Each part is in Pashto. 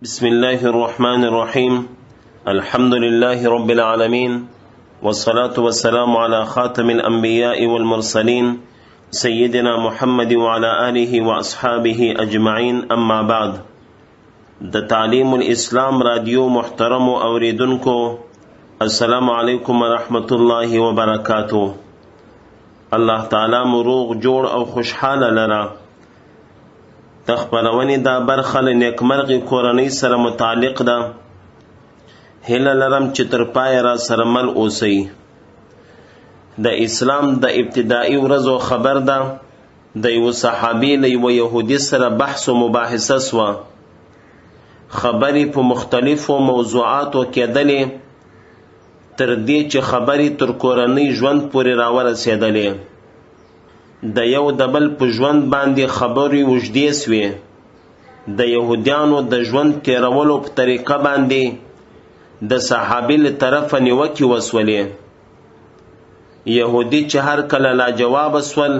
بسم الله الرحمن الرحيم. الحمد لله رب العالمين، والصلاة والسلام على خاتم الأنبياء والمرسلين سيدنا محمد وعلى آله وأصحابه أجمعين. أما بعد، د تعلیم الاسلام رادیو محترم اوریدونکو، السلام علیکم ورحمت الله وبرکاتہ. الله تعالی مروغ جوړ او خوشحاله لرا. تخبرونی دا برخه له نیکمرغي کورنۍ سره متعلق ده. هیله لرم چې تر پای را سره مل اوسئ. د اسلام د ابتدایي ورځو خبر ده. د یو صحابي له یو يهودي سره بحث و مباحثه سوه. خبرې په مختلفو موضوعاتو کېدلې، تر دې چې خبرې تر کورنۍ ژوند پورې راورسېدلې. د یو د بل په ژوند باندې خبرې اوږدې سوې. د یهودیانو د ژوند تېرولو په طریقه باندې د صحابي له طرفه نیوکې وسولې. یهودي چې هر کله لاجوابه سول،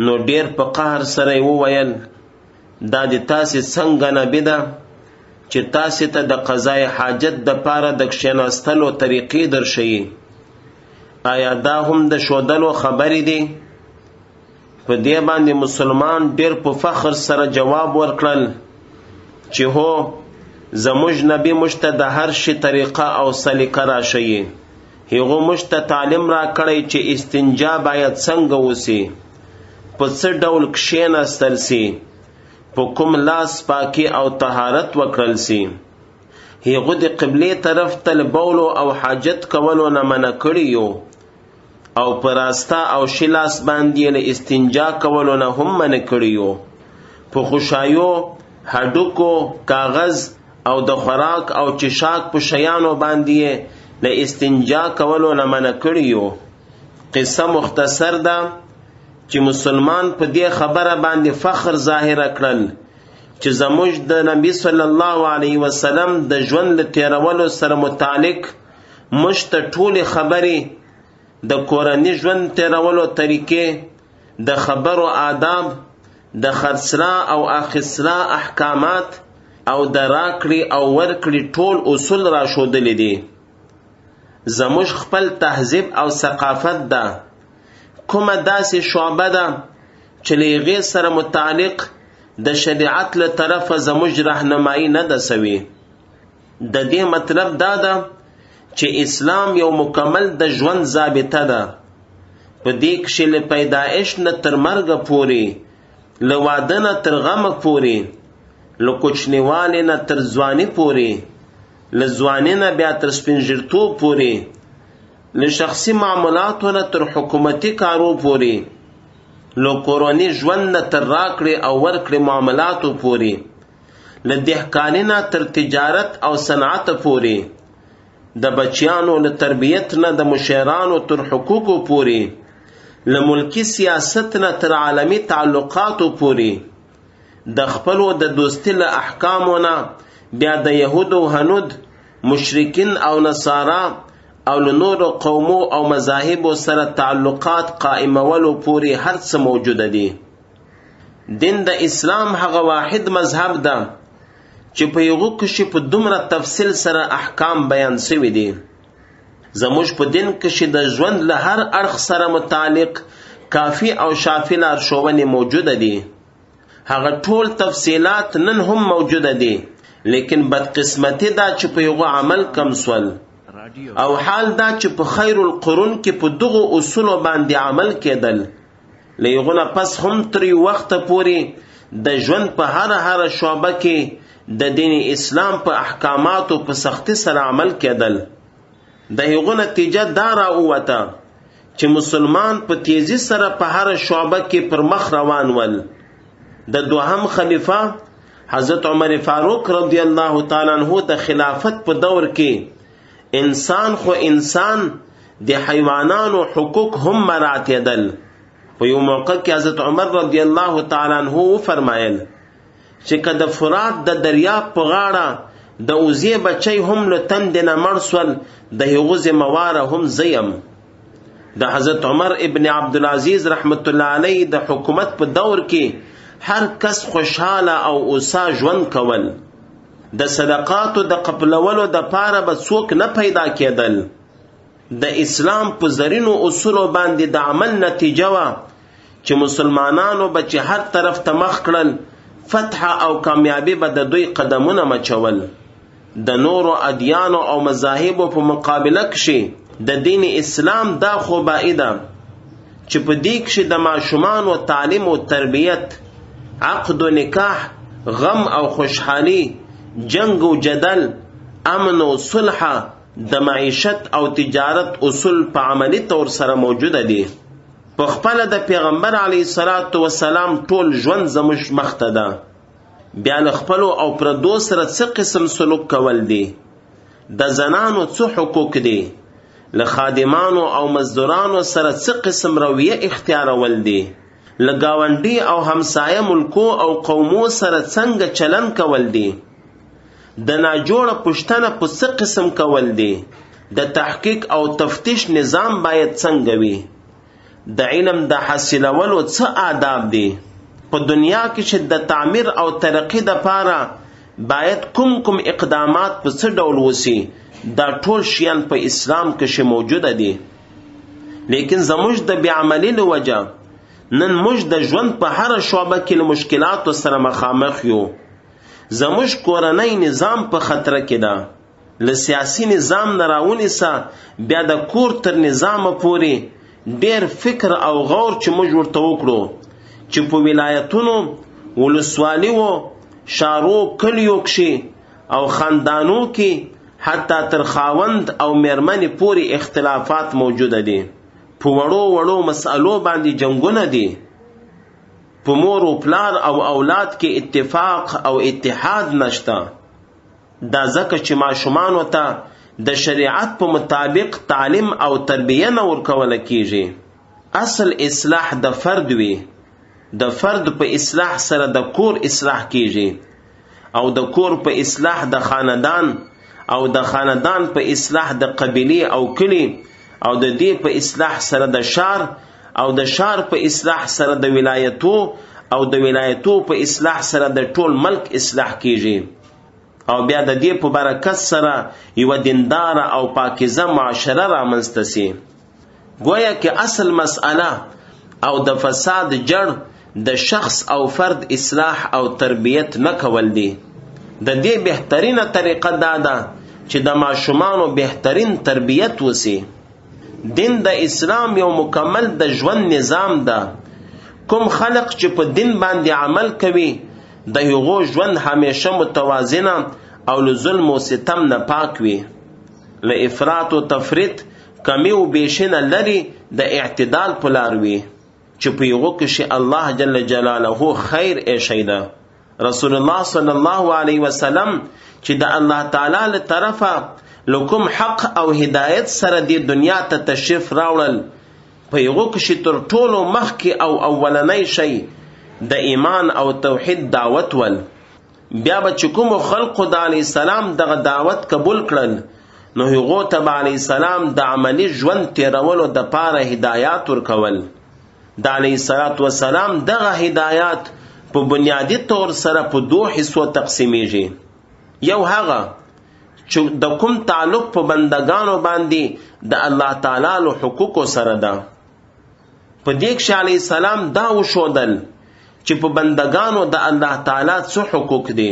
نو ډېر په قهر سره یې وویل، دا د تاسې څنګه نبي ده چې تاسې ته د قضای حاجت دپاره د کښېناستلو طریقې درښیي؟ آیا دا هم د ښودلو خبرې دي؟ په دې باندې مسلمان ډېر په فخر سره جواب ورکړل چې هو، زموږ نبي موږ ته د هر شي طریقه او سلیقه راښیي. هغو موږ ته تعلیم راکړی چې استنجا باید څنګه وسي، په څه ډول کښېناستل سي، په کوم لاس پاکي او طهارت وکړل سي. هغو د قبلې طرف ته له بولو او حاجت کولو نه منع کړي یو، او په راسته او ښي لاس باندې له استنجا کولو نه هم منع کړي یو. په خوشایو، هډوکو، کاغذ او د خوراک او چشاک په شیانو باندې له استنجا کولو نه منع کړي یو. قصه مختصر ده چې مسلمان په دې خبره باندې فخر ظاهره کړل چې زموږ د نبی صلی الله علیه وسلم د ژوند له تېرولو سره متعلق موږ ته ټولې خبرې، د کورني ژوند تېرولو طریقې، د خبرو آداب، د خرڅلا او اخیستلا احکامات، او د راکړې او ورکړې ټول اصول را ښودلي دي. زموږ خپل تهذیب او ثقافت ده. کومه داسې شعبه ده چې له هغې سره متعلق د شریعت له طرفه زموږ رهنمایي نه ده سوې. د دې مطلب دا ده چې اسلام یو مکمل د ژوند ضابطه ده. په دې کښې له پیدایش نه تر مرګه پورې، له واده نه تر غمه پورې، له کوچنیوالي نه تر ځواني پورې، له ځواني نه بیا تر سپینږیرتوب پورې، له شخصي معاملاتو نه تر حکومتي کارو پورې، له کورني ژوند نه تر راکړې او ورکړې معاملاتو پورې، له دهقاني نه تر تجارت او صنعت پورې، د بچیانو له تربیت نه د مشرانو تر حقوقو پورې، له ملکی سیاست نه تر عالمي تعلقاتو پورې، د خپلو د دوستي له احکامو نه بیا د یهود و هنود، مشرکین او نصارا، او له نورو قومو او مذاهبو سره تعلقات قائمولو پورې هر څه موجوده دي. دین د اسلام هغه واحد مذهب ده چې په یغو کښې په دومره تفصیل سره احکام بیان سوي دي. زموږ په دین کښې د ژوند له هر اړخ سره متعلق کافي او شافي لارښوونې موجوده دي. هغه ټول تفصیلات نن هم موجوده دي، لیکن بدقسمتي دا چې په یغو عمل کم سول، او حال دا چې په خیر القرون کې په دغو اصولو باندې عمل کېدل. له یغو نه پس هم تر یو وخته پورې د ژوند په هره شعبه کې د دین اسلام په احکاماتو په سختی سره عمل کېدل. د هغو نتیجه دا راووته چې مسلمان په تیزی سره په هر شعبه کې پر مخ روان ول. د دوهم خلیفه حضرت عمر فاروق رضی الله تعالی عنہ د خلافت په دور کې انسان د حیوانانو حقوق هم مراعاتېدل. په یو موقع کې حضرت عمر رضی الله تعالی عنہ فرمایل چې که د فرات د دریاب په غاړه د اوزې بچی هم له تندې نه مړ سول، د هغو ذمهواره هم زه یم. د حضرت عمر ابن عبدالعزیز رحمت الله علیه د حکومت په دور کې هر کس خوشحاله او اوسا ژوند کول. د صدقاتو د قبلولو د پاره به څوک نه پیدا کېدل. د اسلام په زرینو اصولو باندې د عمل نتیجه وه چې مسلمانانو به چې هر طرف ته مخ کړل، فتح او کامیابی به د دوی قدمونه مچول. د نورو ادیانو او مذاهبو په مقابله کښې د دین اسلام دا خوبایی ده چې په دې کښې د ماشومانو تعلیم او تربیت، عقد و نکاح، غم او خوشحالی، جنگ و جدل، امن و صلح، د معیشت او تجارت اصول په عملی طور سره موجوده دي. په خپله د پیغمبر علیه الصلاة والسلام ټول ژوند زموږ مخته ده. بیا له خپلو او پردو سره څه قسم سلوک کول دي؟ د زنانو څه حقوق دي؟ له خادمانو او مزدورانو سره څه قسم رویه اختیارول دي؟ له ګاونډي او همسایه ملکو او قومو سره څنګه چلن کول دي؟ د ناجوړه پوښتنه په څه قسم کول دي؟ د تحقیق او تفتیش نظام باید څنګه وي؟ د علم د حاصلولو څه آداب دي؟ په دنیا کې چې د تعمیر او ترقی د پاره باید کوم اقدامات په څه ډول وسی؟ دا ټول شیان په اسلام کې موجوده دي. لیکن زموږ د بیعملی له وجه نن موږ د ژوند په هر شعبه کې له مشکلاتو سره مخامخ یو. زموږ کورنۍ نظام په خطر کې ده. له سیاسی نظام نه راونیسه بیا د کور تر نظام پورې ډیر فکر او غور چې موږ ورته وکړو چې په ولایتونو، ولسوالیو، شارو، کلیو کښې او خاندانو کې حتی تر خاوند او میرمنې پورې اختلافات موجوده دي. په وړو مسئلو باندې جنگونه دي. په مور و پلار او اولاد کې اتفاق او اتحاد نشته. دا ځکه چې ماشومانو ته د شریعت په مطابق تعلیم او تربیه نه ورکوله کیږي. اصل اصلاح د فرد وي. د فرد په اصلاح سره د کور اصلاح کیږي، او د کور په اصلاح د خاندان، او د خاندان په اصلاح د قبیله او کلی، او د دې په اصلاح سره د شار، او د شار په اصلاح سره د ولایتو، او د ولایتو په اصلاح سره د ټول ملک اصلاح کیږي. او بیا د دې په برکت سره یو دیندار او پاکیزه معاشره رامنځته سي. گویا کې اصل مسئله او د فساد جړ د شخص او فرد اصلاح او تربیت نه کول دي. د دې بهترینه طریقه دا ده چې د ماشومانو بهترین تربیت وسی. دین د اسلام یو مکمل د ژوند نظام ده. کوم خلق چې په دین باندې عمل کوي د هغو ژوند همیشه متوازنه او له ظلم و ستم نه پاک وي. له افراط و تفریط، کمی و بیشنه لري د اعتدال په لار وي چې په هغو کې الله جل جلاله خیر ایښی ده. رسول الله صلی الله علیه وسلم چې د الله تعالی له طرفه لکم حق او هدایت سره دی دنیا ته تشریف راوړل، په هغو کې تر ټولو مخکې او اولنی شی د ایمان او توحید دعوت ول. بیا به چې کومو خلقو د علیه السلام دغه دعوت قبول کړل، نو هغو ته به علیه السلام د عملی ژوند تیرولو د پاره هدایات ورکول. د علیه السلام دغه هدایات په بنیادی طور سره په دو حصو تقسیمیږي. یو هغه چې د کوم تعلق په بندگانو باندې د الله تعالی له حقوقو سره ده. په دې کې علیه السلام دا وښودل چې په بندگانو د الله تعالی څه حقوق دي،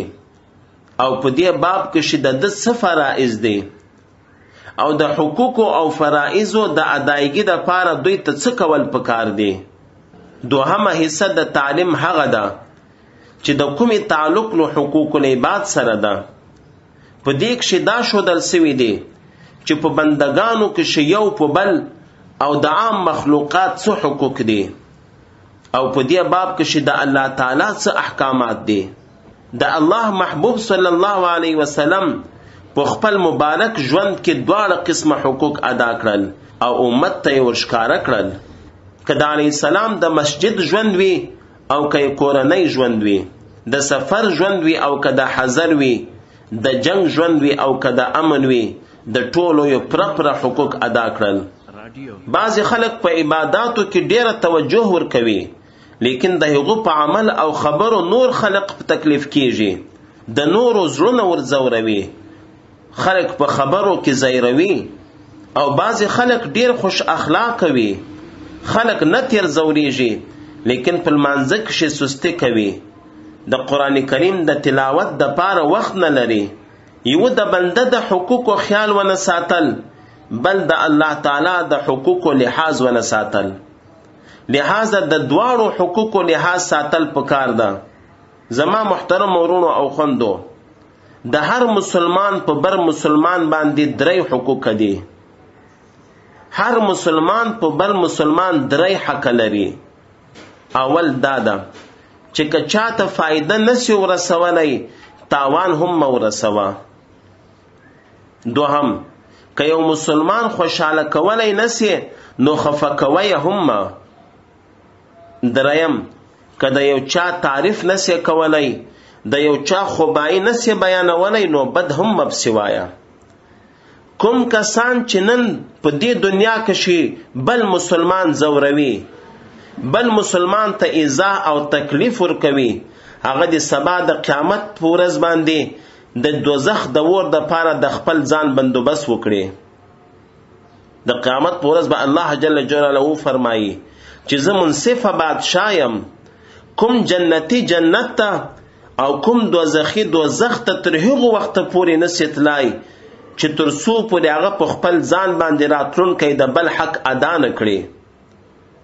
او په دې باب کې د څه فرائض دي، او د حقوقو او فرائضو د ادایګۍ دپاره دوی ته څه کول پکار دي. دوهمه حصه د تعلیم هغه ده چې د کومې تعلق له حقوق العباد سره ده. په دې کې دا ښودل سوي دي چې په بندگانو کې یو په بل او د عام مخلوقات څه حقوق دي، او په دې باب کې د الله تعالی څه احکامات دي. د الله محبوب صلی الله علیه وسلم په خپل مبارک ژوند کې دواړه قسمه حقوق ادا کړل او امت ته یې ورښکاره کړل. که د علیه السلام د مسجد ژوند وي او که کورنۍ ژوند وي، د سفر ژوند وي او که د حضر وي، د جنگ ژوند وي او که د امن وي، د ټولو یو پوره حقوق ادا کړل. بعضی خلک په عباداتو کې ډیره توجه ورکوي، لیکن د هغو په عمل او خبرو نور خلق په تکلیف کیږي. د نورو زړونه ورځوروي، خلک په خبرو کې زیروي، او بعضې خلک ډیر خوش اخلاقه وي، خلک نه تیر زوریږي لیکن په لمانځه کښې سستي کوي، د قرآن کریم د تلاوت دپاره وخت نه لري، یو د بنده د حقوقو خیال ونه ساتل، بل د الله تعالی د حقوقو لحاظ ونه ساتل. لہذا د دواړو حقوقو لحاظ ساتل پکار ده. زما محترم ورونو او خوندو، د هر مسلمان په بر مسلمان باندې 3 حقوق دي. هر مسلمان په بل مسلمان 3 حق لري. اول دا ده چې که چاته فائدہ نسی ورسولی تاوان هم ورسوه. دوهم، که یو مسلمان خوشحاله کولی نسی نو خفه کوی هم. دریم، که د یو چا تعریف نسی کولی، د یو چا خوبایی نسی بیانولی نو بد هم مپسی وایا. کوم کسان چې نن په دې دنیا کې بل مسلمان زوروي، بل مسلمان ته ایذا او تکلیف ورکوي، هغه د سبا د قیامت په ورځ باندې د دوزخ د اور د پاره د خپل ځان بندوبست وکړي. د قیامت په ورځ به الله جل جلاله فرمایي چې زه منصفه بادشاه یم، کوم جنتی جنت ته او کوم دوزخی دوزخ ته تر هغو وخته پورې نسی تلای چې تر څو پورې هغه په خپل ځان باندې راتلونکی د بل حق ادا نه کړي.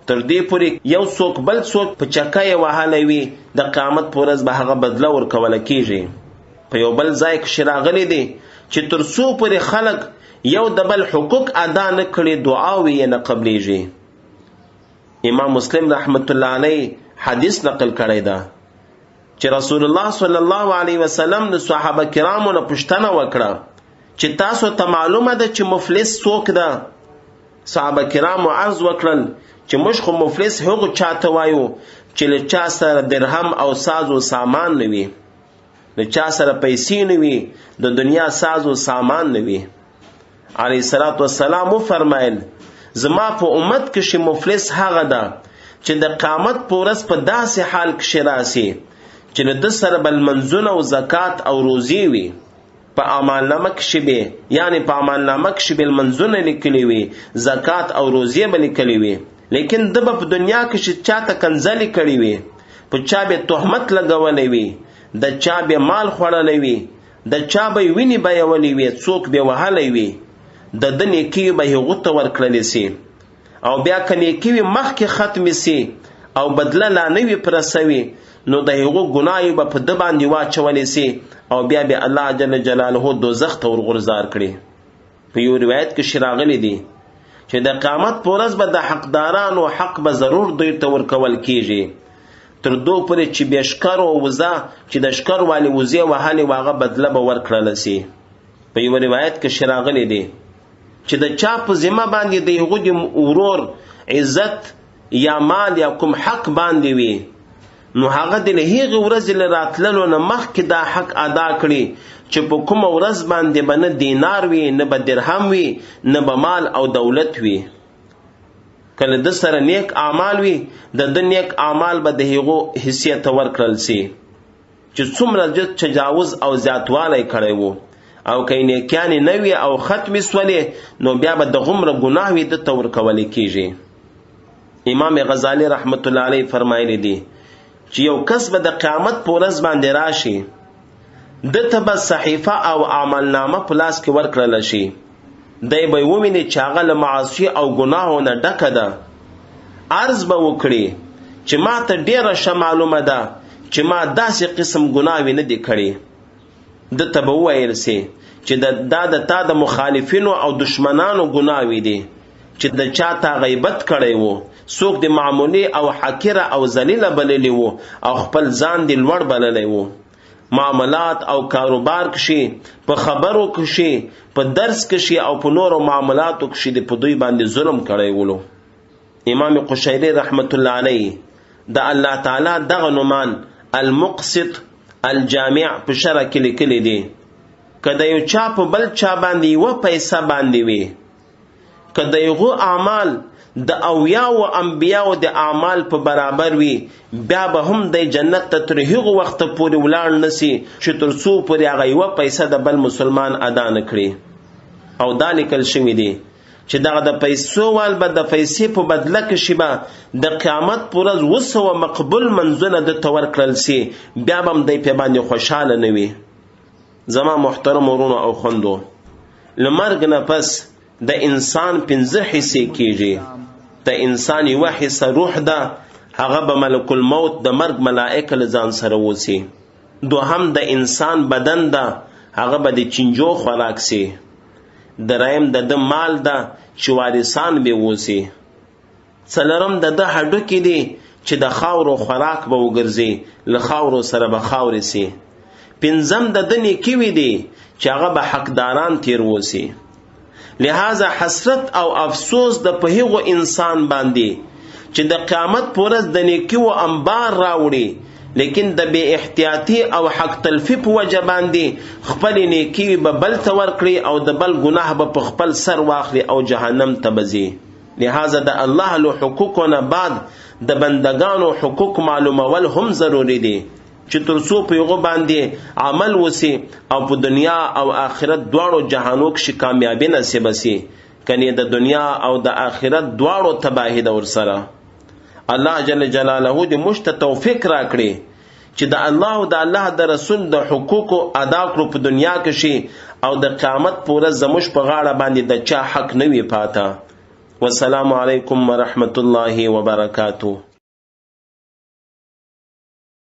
تر دې پورې یو څوک بل څوک په چکه یې وهلی وي، د قیامت په ورځ به هغه بدله ورکوله کېږي. په یو بل ځای کې راغلی دی چې تر څو پورې خلک یو د بل حقوق ادا نه کړي دعاوې یې نه قبلیږي. امام مسلم رحمت الله علیه حدیث نقل کړی ده چې رسول الله صلی الله علیه وسلم د صحابه کرامو نه پوښتنه وکړه چې تاسو ته معلومه ده چې مفلس څوک ده؟ صحابه کرامو عرض وکړل چې موږ خو مفلس هغو چاته وایو چې له چا سره درهم او ساز و سامان نه وي، له چا سره پیسې نه وي، د دنیا ساز و سامان نه وي. علیه الصلاة والسلام فرمایل زما په امت کې مفلس هغه ده چې د قیامت په ورځ په داسې حال کې راسي چې له ده سره به لمنځونه او زکات او روزي وي، په اعمالنامه کې به یعنی په اعمالنامه کې به لمنځونه لیکلي وي، زکات او روزي به لیکلي وي، لیکن د په دنیا کې چاته کنځلې کړې وي، په چا به تهمت لګولی وي، د چا به مال خوړلی وي، د چا به وینې بیولی وي، څوک به وهلی وي، د ده نیکي به هغو ته ورکړلی سي، او بیا که نیکي وي مخکې ختمې سي او بدله لا نه وي پوره سوي نو د هغو ګناه به په ده باندې واچولی سي او بیا به الله جل جلاله دوزخ ته ورغورځار کړي. په یو روایت کې راغلی دی چې د قیامت په ورځ به د حقدارانو حق به ضرور دوی ته ورکول کیږي، تر دو پورې چې بې شکر او وزه چې د شکر والي وزې وهلې هغه بدله به ورکړله سي. په یو روایت کې راغلی دی چې د چا په ذمه باندې د هغو د ورور عزت یا مال یا کوم حق باندې وي نو هغه د هغې ورځې له راتللو نه مخکې دا حق ادا کړي چې په کومه ورځ باندې به نه دینار وي، نه به درهم وي، نه به مال او دولت وي. کله د سره نیک اعمال وي د ده نیک اعمال به د هغو حیثیت ته ورکړل سي چې څومره تجاوز او زیاتوالی کړی وو، او که نیکیانې نه وي او ختمې سولې نو بیا به د غومره ګناه وي ده ته ورکولی کېږي. امام غزالی رحمت الله علیه فرمایلی دی چې یو کس به د قیامت په ورځ باندې راشي، ده ته به صحیفه او عملنامه په لاس کې ورکړله شي، دی به وویني چې هغه له معاصي او ګناهو نه ډکه ده. عرض به وکړي چې ما ته ډېره ښه معلومه ده چې ما داسې قسم ګناوې نه دي کړي. ده ته به وویل سي چې دا د تا د مخالفینو او دشمنانو ګناوې دي چې د چا تا غیبت کړی وو، څوک د معمولی او حقیره او ذلیله بللی وو او خپل ځان د لوړ بللی وو، معاملات او کاروبار کښې، په خبرو کښې، په درس کښې او په نورو معاملاتو کښې د په دوی باندې ظلم کړی ولو. امام قشیری رحمت الله علیه د الله تعالی دغه نومان المقسط الجامع په شرع کې لیکلی دی که د یو چا په بل چا باندې یوه پیسه باندې وي، که د هغو اعمال د اویاو انبیاو د اعمال په برابر وي، بیا به هم د جنت ته تر هغو وخته پورې ولاړ نسی چې تر څو پورې هغه یوه پیسه د بل مسلمان ادا نه کړي. او دا لیکل شوي دي چې دغه د پیسو وال به د پیسې په بدله کې شي به د قیامت په ورځ 200 مقبول منځونه درته ورکړل سي، بیا به هم دی پې باندې خوشحاله نه وي. زما محترم ورونو او خوندو، له مرګ نه پس د انسان 5 حصې کېږي. د انسان یوه حصه روح ده، هغه به ملک الموت د مرګ ملائکه له ځان سره وسی. دوهم د انسان بدن ده، هغه به د چینجو خوراک سي. دریم د ده مال ده چې وارثان به وسی. څلورم د ده هډوکي دي چې د خاورو خوراک به وګرځي، له خاورو سره به خاورې سي. پنځم د ده نیکي دي چې هغه به حقداران تیر وسی. لہذا حسرت او افسوس د په هغو انسان باندې چې د قیامت په ورځ د نیکیو انبار راوړي، لیکن د بې احتیاطي او حق تلفي په وجه باندې خپلې نیکي به بل ته ورکړي او د بل ګناه به په خپل سر واخلي او جهنم ته به ځي. لہذا د الله له حقوقو نه بعد د بندگانو حقوق معلومول هم ضروري دي چې تر څو په هغو باندې عمل وسی او په دنیا او آخرت دواړو جهانو کښې کامیابي نصیب سي، کنې د دنیا او د آخرت دواړو تباهي ده ورسره. الله جل جلاله دې موږ ته توفیق راکړي چې د الله او د الله د رسول د حقوقو ادا کړو په دنیا کښې، او د قیامت په ورځ زموږ په غاړه باندې د چا حق نه وي پاته. والسلام علیکم ورحمة الله وبرکاته.